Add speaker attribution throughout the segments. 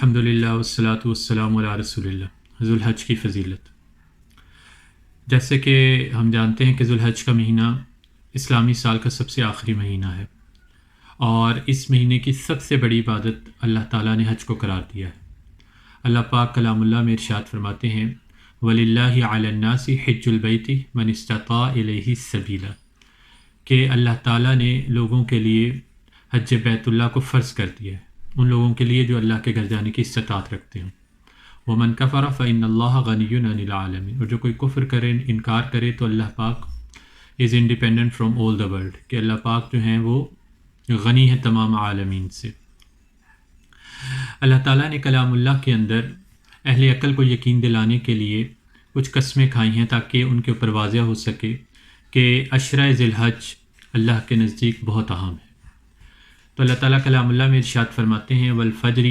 Speaker 1: الحمدللہ والصلاۃ والسلام علی رسول اللہ۔ ذوالحج کی فضیلت، جیسے کہ ہم جانتے ہیں کہ ذوالحج کا مہینہ اسلامی سال کا سب سے آخری مہینہ ہے، اور اس مہینے کی سب سے بڑی عبادت اللہ تعالیٰ نے حج کو قرار دیا ہے۔ اللہ پاک کلام اللہ میں ارشاد فرماتے ہیں وَلِلَّهِ عَلَى النَّاسِ حِجُّ الْبَيْتِ مَنِ اسْتَطَاعَ إِلَيْهِ السَّبِيلَ، کہ اللہ تعالیٰ نے لوگوں کے لیے حج بیت اللہ کو فرض کر دیا ہے، ان لوگوں کے لیے جو اللہ کے گھر جانے کی استطاعت رکھتے ہیں۔ وَمَنْ كَفَرَ فَإِنَّ اللَّهَ غَنِيٌّ عَنِ الْعَالَمِينَ، اور جو کوئی کفر کرے، انکار کرے، تو اللہ پاک is independent from all the world, کہ اللہ پاک جو ہیں وہ غنی ہے تمام عالمین سے۔ اللہ تعالیٰ نے کلام اللہ کے اندر اہل عقل کو یقین دلانے کے لیے کچھ قسمیں کھائی ہیں تاکہ ان کے اوپر واضح ہو سکے کہ عشرہ ذی الحج اللہ کے نزدیک بہت اہم ہے۔ تو اللہ تعالیٰ کلام اللہ میں ارشاد فرماتے ہیں والفجر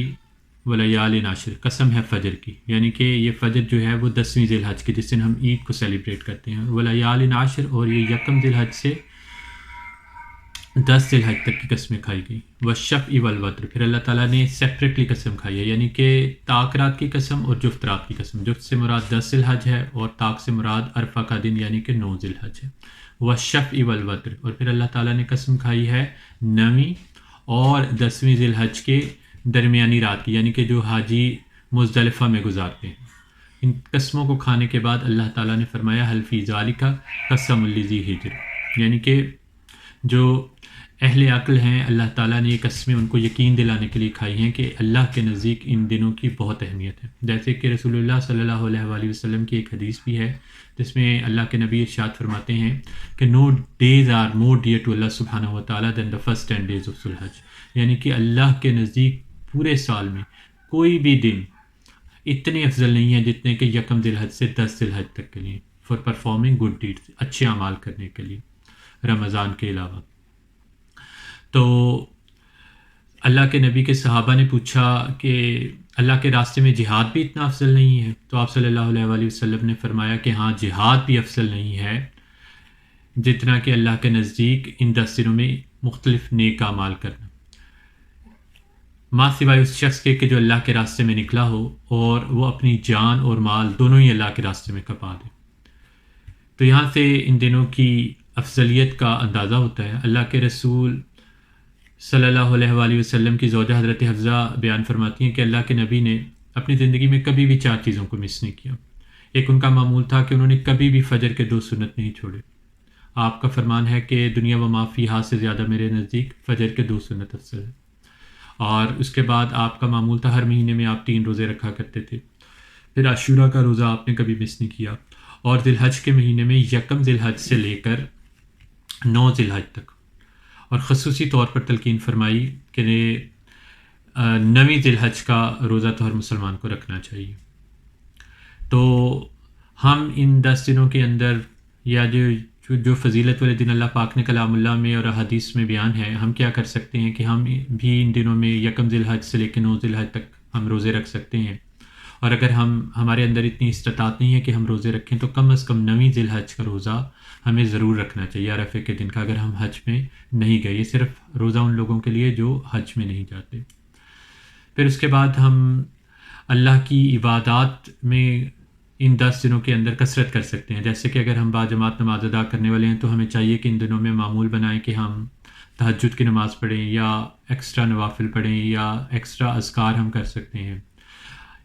Speaker 1: ولیال عشر، قسم ہے فجر کی، یعنی کہ یہ فجر جو ہے وہ 10ویں ذی الحج کی، جس دن ہم عید کو سیلیبریٹ کرتے ہیں، ولیال عشر، اور یہ یکم ذی الحج سے 10 ذی الحج تک کی قسمیں کھائی گئی۔ والشفع والوتر، پھر اللہ تعالیٰ نے سیپریٹلی قسم کھائی ہے، یعنی کہ طاق رات کی قسم اور جفت رات کی قسم۔ جفت سے مراد 10 ذی الحج ہے، اور طاق سے مراد عرفہ کا دن یعنی کہ 9 ذی الحج ہے۔ والشفع والوتر، اور پھر اللہ تعالیٰ نے قسم کھائی ہے 9ویں اور 10ویں ذی الحج کے درمیانی رات کی، یعنی کہ جو حاجی مزدلفہ میں گزارتے ہیں۔ ان قسموں کو کھانے کے بعد اللہ تعالیٰ نے فرمایا حل فی ذالک قسم لذی حجر، یعنی کہ جو اہل عقل ہیں اللہ تعالیٰ نے یہ قسمیں ان کو یقین دلانے کے لیے کھائی ہیں کہ اللہ کے نزدیک ان دنوں کی بہت اہمیت ہے۔ جیسے کہ رسول اللہ صلی اللہ علیہ وآلہ وسلم کی ایک حدیث بھی ہے جس میں اللہ کے نبی ارشاد فرماتے ہیں کہ no days are more dear to Allah subhanahu wa ta'ala than the first 10 days of Dhul-Hajj، یعنی کہ اللہ کے نزدیک پورے سال میں کوئی بھی دن اتنے افضل نہیں ہے جتنے کہ یکم ذی الحج سے 10 ذی الحج تک کے لیے، فار پرفارمنگ گڈ ڈیڈز، اچھے اعمال کرنے کے لیے رمضان کے علاوہ۔ تو اللہ کے نبی کے صحابہ نے پوچھا کہ اللہ کے راستے میں جہاد بھی اتنا افضل نہیں ہے؟ تو آپ صلی اللہ علیہ وآلہ وسلم نے فرمایا کہ ہاں، جہاد بھی افضل نہیں ہے جتنا کہ اللہ کے نزدیک ان 10 دنوں میں مختلف نیک اعمال کرنا، ماں سوائے اس شخص کے کہ جو اللہ کے راستے میں نکلا ہو اور وہ اپنی جان اور مال دونوں ہی اللہ کے راستے میں کھپا دے۔ تو یہاں سے ان دنوں کی افضلیت کا اندازہ ہوتا ہے۔ اللہ کے رسول صلی اللہ علیہ وآلہ وسلم کی زوجہ حضرت حفصہ بیان فرماتی ہیں کہ اللہ کے نبی نے اپنی زندگی میں کبھی بھی 4 چیزوں کو مس نہیں کیا۔ ایک ان کا معمول تھا کہ انہوں نے کبھی بھی فجر کے 2 سنت نہیں چھوڑے۔ آپ کا فرمان ہے کہ دنیا و ما فیہا سے زیادہ میرے نزدیک فجر کے 2 سنت افضل ہے۔ اور اس کے بعد آپ کا معمول تھا ہر مہینے میں آپ 3 روزے رکھا کرتے تھے۔ پھر عاشورہ کا روزہ آپ نے کبھی مس نہیں کیا، اور ذی الحج کے مہینے میں یکم ذی الحج سے لے کر 9 ذی الحج تک، اور خصوصی طور پر تلقین فرمائی کہ 9ویں ذی الحج کا روزہ تو ہر مسلمان کو رکھنا چاہیے۔ تو ہم ان 10 دنوں کے اندر یا جو فضیلت والے دن اللہ پاک نے کلام اللہ میں اور حدیث میں بیان ہے، ہم کیا کر سکتے ہیں کہ ہم بھی ان دنوں میں یکم ذی الحج سے لے کے 9 ذی الحج تک ہم روزے رکھ سکتے ہیں، اور اگر ہمارے اندر اتنی استطاعت نہیں ہے کہ ہم روزے رکھیں تو کم از کم 9ویں ذی الحج کا روزہ ہمیں ضرور رکھنا چاہیے، عرفے کے دن کا، اگر ہم حج میں نہیں گئے۔ یہ صرف روزہ ان لوگوں کے لیے جو حج میں نہیں جاتے۔ پھر اس کے بعد ہم اللہ کی عبادات میں ان 10 دنوں کے اندر کثرت کر سکتے ہیں، جیسے کہ اگر ہم باجماعت نماز ادا کرنے والے ہیں تو ہمیں چاہیے کہ ان دنوں میں معمول بنائیں کہ ہم تہجد کی نماز پڑھیں، یا ایکسٹرا نوافل پڑھیں، یا ایکسٹرا اذکار ہم کر سکتے ہیں۔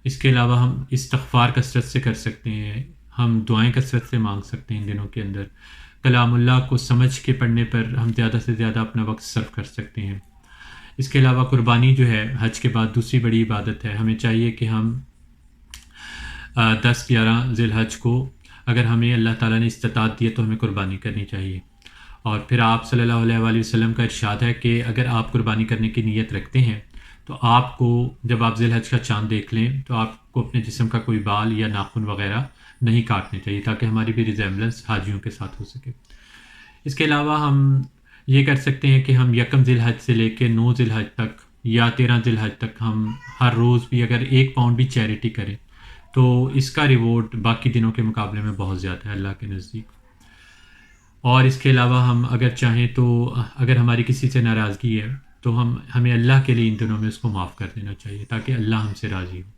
Speaker 1: اس کے علاوہ ہم استغفار کثرت سے کر سکتے ہیں، ہم دعائیں کثرت سے مانگ سکتے ہیں۔ ان دنوں کے اندر کلام اللہ کو سمجھ کے پڑھنے پر ہم زیادہ سے زیادہ اپنا وقت صرف کر سکتے ہیں۔ اس کے علاوہ قربانی جو ہے حج کے بعد دوسری بڑی عبادت ہے، ہمیں چاہیے کہ ہم 10-11 ذی الحج کو اگر ہمیں اللہ تعالیٰ نے استطاعت دی ہے تو ہمیں قربانی کرنی چاہیے۔ اور پھر آپ صلی اللہ علیہ وآلہ وسلم کا ارشاد ہے کہ اگر آپ قربانی کرنے کی نیت رکھتے ہیں تو آپ کو جب آپ ذی الحج کا چاند دیکھ لیں تو آپ کو اپنے جسم کا کوئی بال یا ناخن وغیرہ نہیں کاٹنے چاہیے، تاکہ ہماری بھی ریزیمبلنس حاجیوں کے ساتھ ہو سکے۔ اس کے علاوہ ہم یہ کر سکتے ہیں کہ ہم یکم ذی الحج سے لے کے 9 ذی الحج تک یا 13 ذی الحج تک ہم ہر روز بھی اگر 1 پاؤنڈ بھی چیریٹی کریں تو اس کا ریوارڈ باقی دنوں کے مقابلے میں بہت زیادہ ہے اللہ کے نزدیک۔ اور اس کے علاوہ ہم اگر چاہیں تو اگر ہماری کسی سے ناراضگی ہے تو ہمیں اللہ کے لیے ان دنوں میں اس کو معاف کر دینا چاہیے تاکہ اللہ ہم سے راضی ہو۔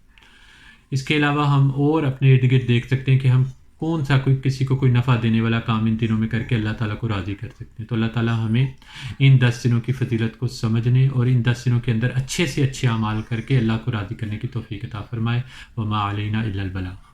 Speaker 1: اس کے علاوہ ہم اور اپنے ارد گرد دیکھ سکتے ہیں کہ ہم کون سا کسی کو کوئی نفع دینے والا کام ان دنوں میں کر کے اللہ تعالیٰ کو راضی کر سکتے ہیں۔ تو اللہ تعالیٰ ہمیں ان 10 دنوں کی فضیلت کو سمجھنے اور ان 10 دنوں کے اندر اچھے سے اچھے اعمال کر کے اللہ کو راضی کرنے کی توفیق عطا فرمائے۔ وما علینا الا البلاغ۔